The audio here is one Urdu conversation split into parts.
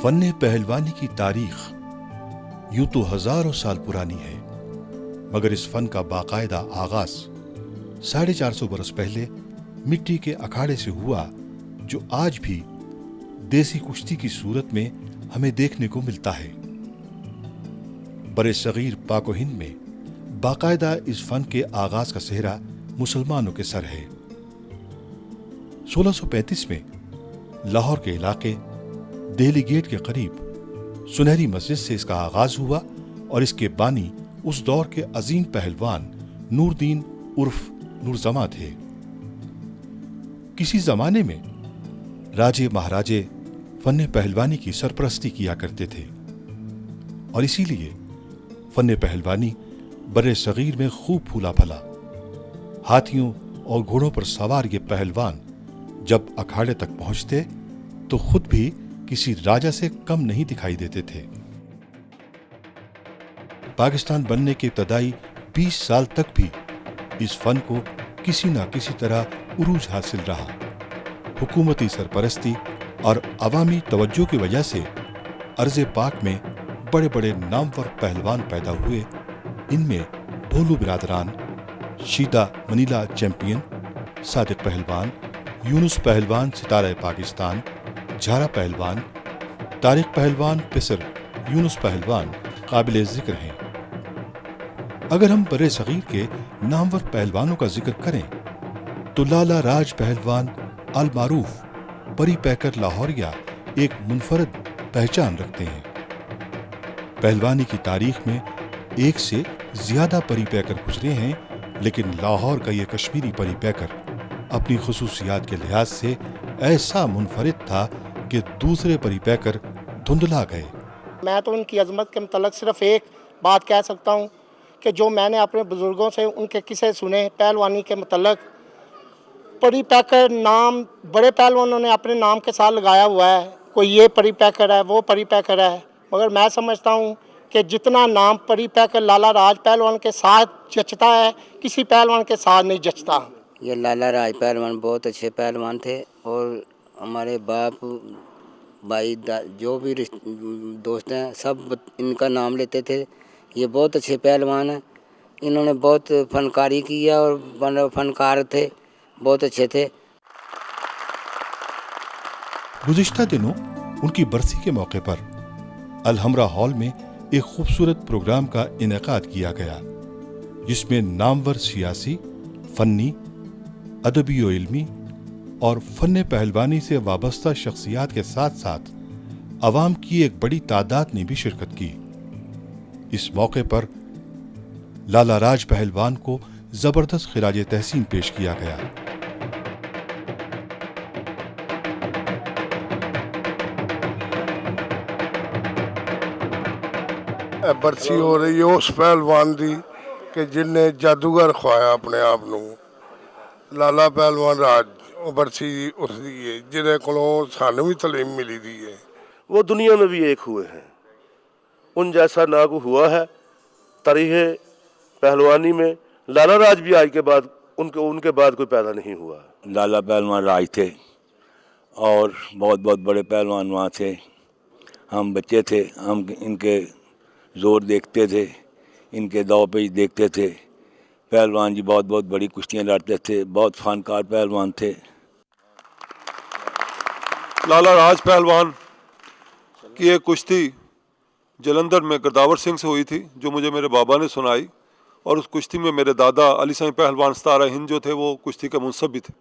فن پہلوانی کی تاریخ یوں تو ہزاروں سال پرانی ہے، مگر اس فن کا باقاعدہ آغاز 450 برس پہلے مٹی کے اکھاڑے سے ہوا، جو آج بھی دیسی کشتی کی صورت میں ہمیں دیکھنے کو ملتا ہے۔ برِ صغیر پاک و ہند میں باقاعدہ اس فن کے آغاز کا سہرا مسلمانوں کے سر ہے۔ 1635 میں لاہور کے علاقے دہلی گیٹ کے قریب سنہری مسجد سے اس کا آغاز ہوا، اور اس کے بانی اس دور کے عظیم پہلوان نوردین عرف نورزماں تھے۔ کسی زمانے میں راجے مہاراجے فن پہلوانی کی سرپرستی کیا کرتے تھے، اور اسی لیے فن پہلوانی برِ صغیر میں خوب پھولا پھلا۔ ہاتھیوں اور گھوڑوں پر سوار یہ پہلوان جب اکھاڑے تک پہنچتے تو خود بھی کسی راجا سے کم نہیں دکھائی دیتے تھے۔ پاکستان بننے کے ابتدائی 20 سال تک بھی اس فن کو کسی نہ کسی طرح عروج حاصل رہا۔ حکومتی سرپرستی اور عوامی توجہ کی وجہ سے ارض پاک میں بڑے بڑے نامور پہلوان پیدا ہوئے۔ ان میں بھولو برادران، شیتا منیلا چیمپئن، صادق پہلوان، یونس پہلوان ستارہ پاکستان، جھارا پہلوان، طارق پہلوان پسر یونس پہلوان قابل ذکر ہیں۔ اگر ہم برِ صغیر کے نامور پہلوانوں کا ذکر کریں تو لالا راج پہلوان المعروف پری پیکر لاہوریا ایک منفرد پہچان رکھتے ہیں۔ پہلوانی کی تاریخ میں ایک سے زیادہ پری پیکر گزرے ہیں، لیکن لاہور کا یہ کشمیری پری پیکر اپنی خصوصیات کے لحاظ سے ایسا منفرد تھا کہ دوسرے پری پیکر دھندلا گئے۔ میں تو ان کی عظمت کے متعلق صرف ایک بات کہہ سکتا ہوں کہ جو میں نے اپنے بزرگوں سے ان کے قصے سنے پہلوانی کے متعلق، پری پیکر نام بڑے پہلوانوں نے اپنے نام کے ساتھ لگایا ہوا ہے، کوئی یہ پری پیکر ہے، وہ پری پیکر ہے، مگر میں سمجھتا ہوں کہ جتنا نام پری پیکر لالا راج پہلوان کے ساتھ جچتا ہے کسی پہلوان کے ساتھ نہیں جچتا۔ یہ لالا راج پہلوان بہت اچھے پہلوان تھے، اور ہمارے باپ بھائی جو بھی دوست ہیں سب ان کا نام لیتے تھے۔ یہ بہت اچھے پہلوان ہیں، انہوں نے بہت فنکاری کیا اور فنکار تھے، بہت اچھے تھے۔ گزشتہ دنوں ان کی برسی کے موقع پر الحمرہ ہال میں ایک خوبصورت پروگرام کا انعقاد کیا گیا، جس میں نامور سیاسی، فنی، ادبی و علمی اور فن پہلوانی سے وابستہ شخصیات کے ساتھ ساتھ عوام کی ایک بڑی تعداد نے بھی شرکت کی۔ اس موقع پر لالا راج پہلوان کو زبردست خراج تحسین پیش کیا گیا۔ برسی ہو رہی ہے اس پہلوان دی کہ جن نے جادوگر کھوایا اپنے آپ نو، لالا پہلوان راج برسی اس دی ہے جنہیں کو سانو بھی تعلیم ملی دی ہے۔ وہ دنیا میں بھی ایک ہوئے ہیں، ان جیسا نہ کو ہوا ہے تاریخ پہلوانی میں۔ لالا راج بھی آج کے بعد ان کے بعد کوئی پیدا نہیں ہوا۔ لالا پہلوان راج تھے اور بہت بہت بڑے پہلوان وہاں تھے۔ ہم بچے تھے، ہم ان کے زور دیکھتے تھے، ان کے داؤ پیچ دیکھتے تھے۔ پہلوان جی بہت بہت بڑی کشتیاں لڑتے تھے، بہت فنکار پہلوان تھے۔ لالا راج پہلوان کی ایک کشتی جلندھر میں گرداور سنگھ سے ہوئی تھی، جو مجھے میرے بابا نے سنائی، اور اس کشتی میں میرے دادا علی سائیں پہلوان ستارہ ہند جو تھے وہ کشتی کے منصب بھی تھے۔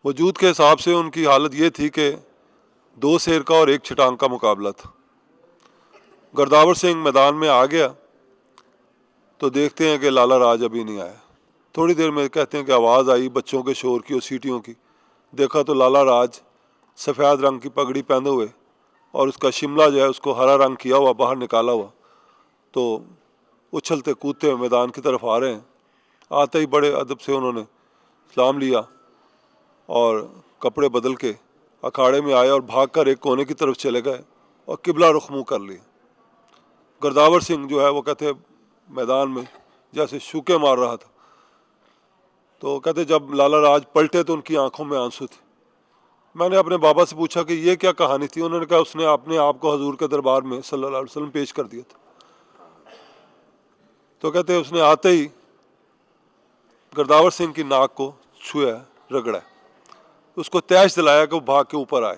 وجود کے حساب سے ان کی حالت یہ تھی کہ 2 سیر کا اور 1 چھٹانگ کا مقابلہ تھا۔ گرداور سنگھ میدان میں آ گیا تو دیکھتے ہیں کہ لالا راج ابھی نہیں آیا۔ تھوڑی دیر میں کہتے ہیں کہ آواز آئی بچوں کے شور کی اور سیٹیوں کی۔ دیکھا تو لالا راج سفید رنگ کی پگڑی پہنے ہوئے اور اس کا شملہ جو ہے اس کو ہرا رنگ کیا ہوا باہر نکالا ہوا، تو اچھلتے کودتے ہوئے میدان کی طرف آ رہے ہیں۔ آتے ہی بڑے ادب سے انہوں نے سلام لیا اور کپڑے بدل کے اکھاڑے میں آئے اور بھاگ کر ایک کونے کی طرف چلے گئے اور قبلہ رخ منہ کر لیے۔ گرداور سنگھ جو ہے وہ کہتے میدان میں جیسے شوکے مار رہا تھا، تو کہتے جب لالا راج پلٹے تو ان کی آنکھوں میں آنسو تھے۔ میں نے اپنے بابا سے پوچھا کہ یہ کیا کہانی تھی. انہوں نے کہا اس نے اپنے آپ کو حضور کے دربار میں صلی اللہ علیہ وسلم پیش کر دیا تھا. تو کہتے ہیں اس نے آتے ہی گرداور سنگھ کی ناک کو چھویا, رگڑا, اس کو تیش دلایا کہ وہ بھاگ کے اوپر آئے.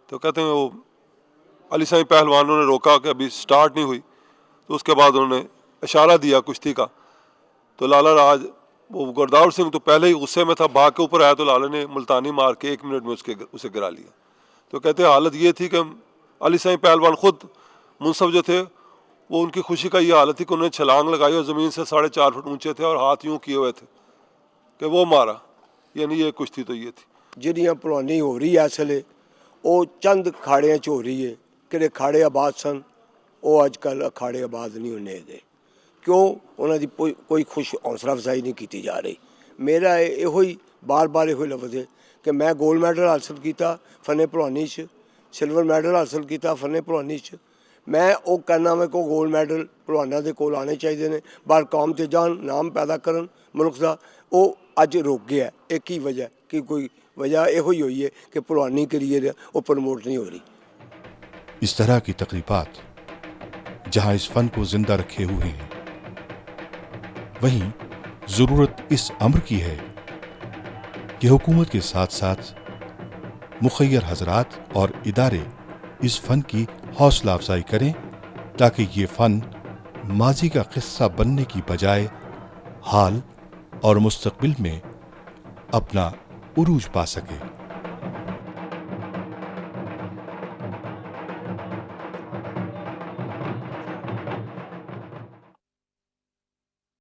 تو کہتے ہیں وہ علی سائیں پہلوانوں نے روکا کہ ابھی سٹارٹ نہیں ہوئی. تو اس کے بعد انہوں نے اشارہ دیا کشتی کا. تو لالا راج, وہ گرداور سنگھ تو پہلے ہی غصے میں تھا, بھاگ کے اوپر آیا تو لالا نے ملتانی مار کے 1 منٹ میں اسے گرا لیا. تو کہتے ہیں حالت یہ تھی کہ علی سائیں پہلوان خود منصف جو تھے, وہ ان کی خوشی کا یہ حالت تھی کہ انہوں نے چھلانگ لگائی اور زمین سے 4.5 فٹ اونچے تھے اور ہاتھ یوں کیے ہوئے تھے کہ وہ مارا. یعنی یہ کشتی تو یہ تھی. جہاں پلوانی ہو رہی ہے اس ویلے وہ چند کھاڑیاں چ ہو رہی ہے. کہ کھاڑے آباد سن وہ اج کل اکھاڑے آباد نہیں ہونے دے. کیوں؟ انہوں کی کوئی خوش حوصلہ افزائی نہیں کی جا رہی. میرا یہ بار بار یہ لفظ ہے کہ میں گولڈ میڈل حاصل کیتا فن پلوانی چ, سلور میڈل حاصل کیتا فن پلوانی چ. میں وہ کہنا میں کو گولڈ میڈل پلوانوں کے کول آنے چاہیے نے, بار قوم تے جان نام پیدا کرن ملک کا. وہ اج رک گیا. ایک ہی وجہ کہ کوئی وجہ یہ ہوئی ہے کہ پلوانی کریئر وہ پروموٹ نہیں ہو رہی. اس طرح کی تقریبات جہاں اس فن کو زندہ رکھے ہوئے ہیں, وہیں ضرورت اس امر کی ہے کہ حکومت کے ساتھ ساتھ مخیر حضرات اور ادارے اس فن کی حوصلہ افزائی کریں تاکہ یہ فن ماضی کا قصہ بننے کی بجائے حال اور مستقبل میں اپنا عروج پا سکے.